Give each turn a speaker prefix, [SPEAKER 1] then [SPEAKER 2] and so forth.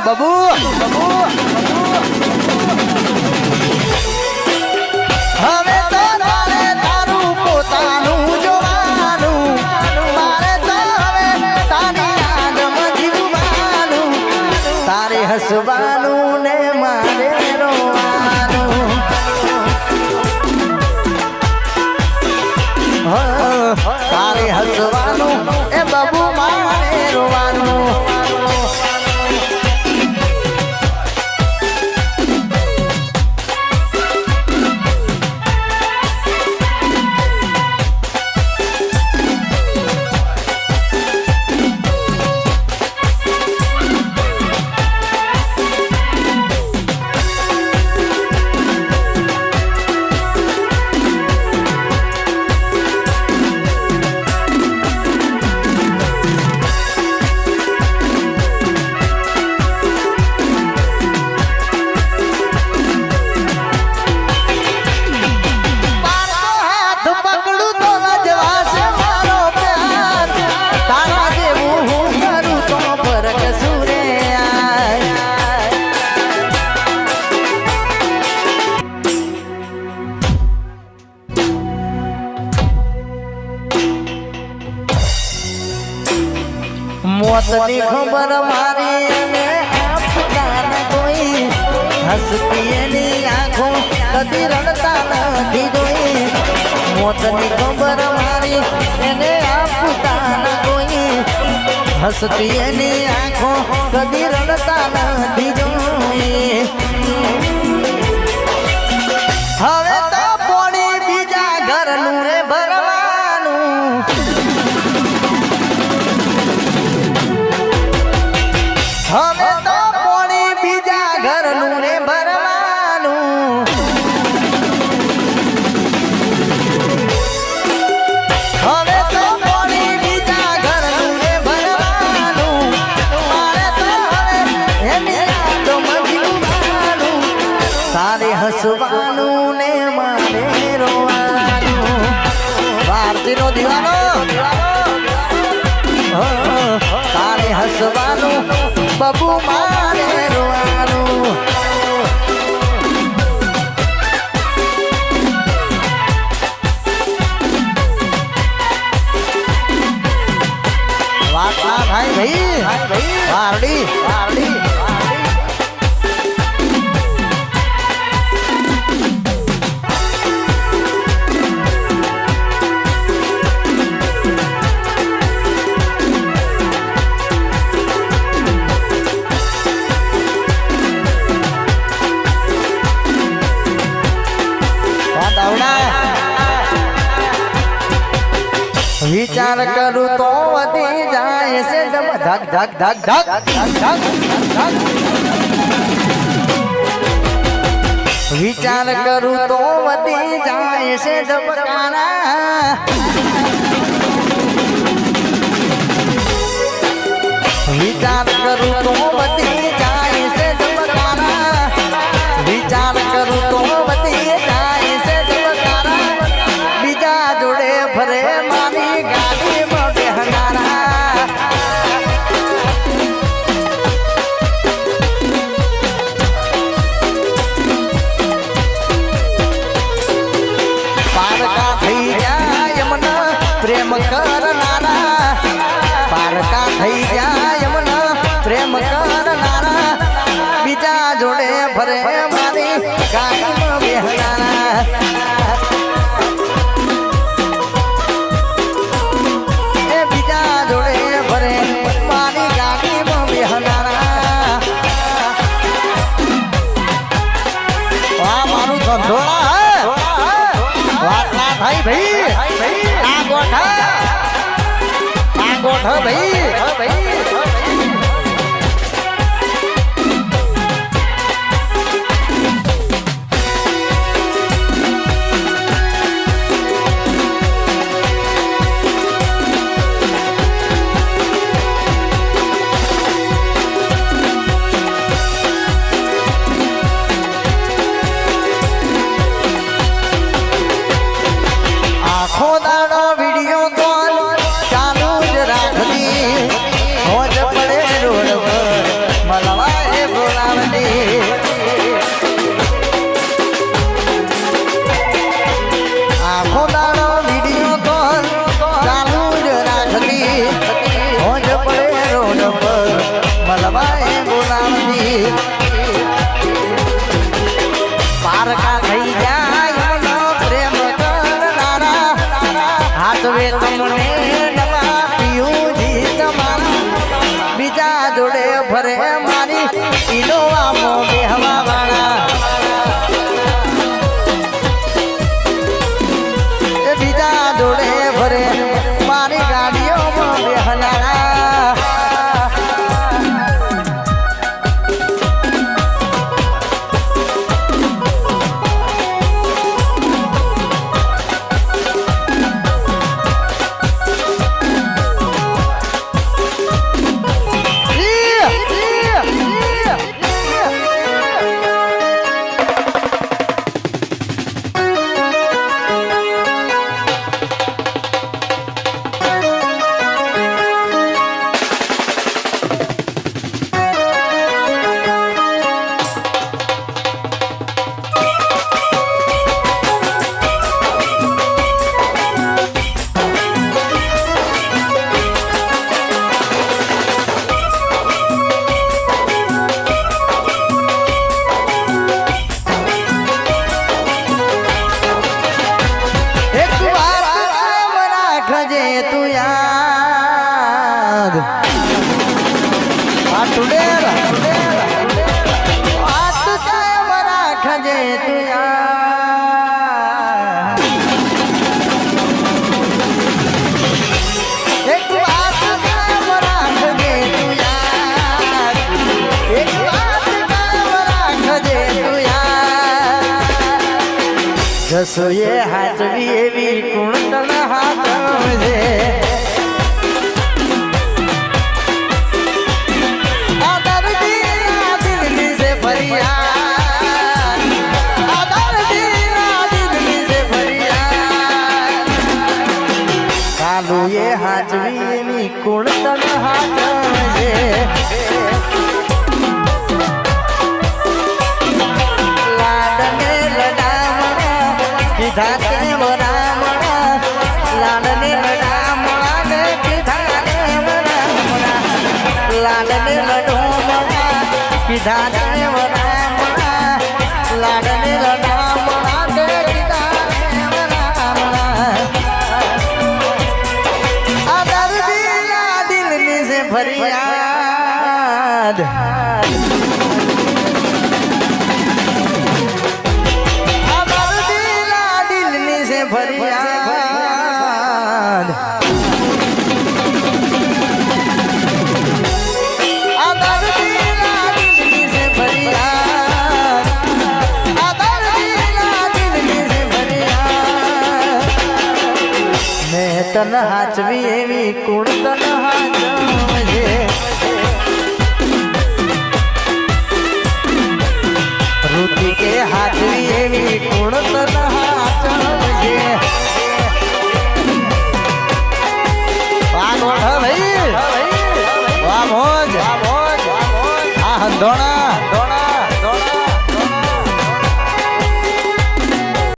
[SPEAKER 1] બબુ બબુ હવે તો તારે તારું પોતાનું જોવાનું મારે તો હવે તારી આગમાં જીવવાનું તારે હસવાનું ને મારે રોવાનું તારે હસવાનું એ બબુ મારે રોવાનું મોતની ખબર મારી અને આપતા કોઈ હસતી એની આંખો કદી રડતા નથી જોઈ મોતની ખબર મારી એને આપતા કોઈ હસતી એની આંખો કદી રડતા નથી જોઈ હવે તો પોણી બીજા ઘરનું રે ભરવાનું હવે તો પોણી બીજા ઘરનું રે ભરવાનું હવે તો પોણી બીજા ઘરનું રે ભરવાનું મારે તો હવે એની યાદોમાં જીવવાનું તારે હસવાનું ને મારે રોવાનું ભારતીનો દીવાનો તારે હસવાનું બબુ મારે રોવાનું વાત ના થાય ભાઈ વારડી વારડી વિચાર કરું તો વધી જાય છે ધક ધક ધક ધક વિચાર કરું તો વધી જાય છે ધબકારા વિચાર કરું તો વધી જાય છે ધબકારા વિચાર કરું તો વધી જાય છે ધબકારા બીજા જોડે ફરે મારી ગાડીમાં બેહનારા પારકા થઈ જાય મને પ્રેમ કરનારા પારકા થઈ જાય મને પ્રેમ કરનારા બીજા જોડે ફરે મારી ગાડીમાં બેહનારા ભાઈ આ ગોઠા ભાઈ આખો દાડો વિડિયો કોલ ચાલુ જ રાખતી રસોઈએ હાચવી એવી કુણતન હાચવજે આ દર્દીના દિલની છે ફરિયાદ આ દર્દીના દિલની છે ફરિયાદ કાલુએ હાચવી એવી કુણતન હાચવજે કીધા તે વરામણા લાડને લડામણા ને કીધા તે વરામણા લાડને લડોમણા કીધા તે વરામણા લાડને લડામણા ને કીધા તે વરામણા આ દર્દીના દિલની છે ફરિયાદ ફરિયાદ આ દર્દીના દિલની છે ફરિયાદ આ દર્દીના દિલની છે ફરિયાદ મેં તન હાચવી એવી કુણ તન હાચવજે ઋતિ કે હાચવી એવી કુણ તન હાચવજે વાહ મોજ આ હંધોણા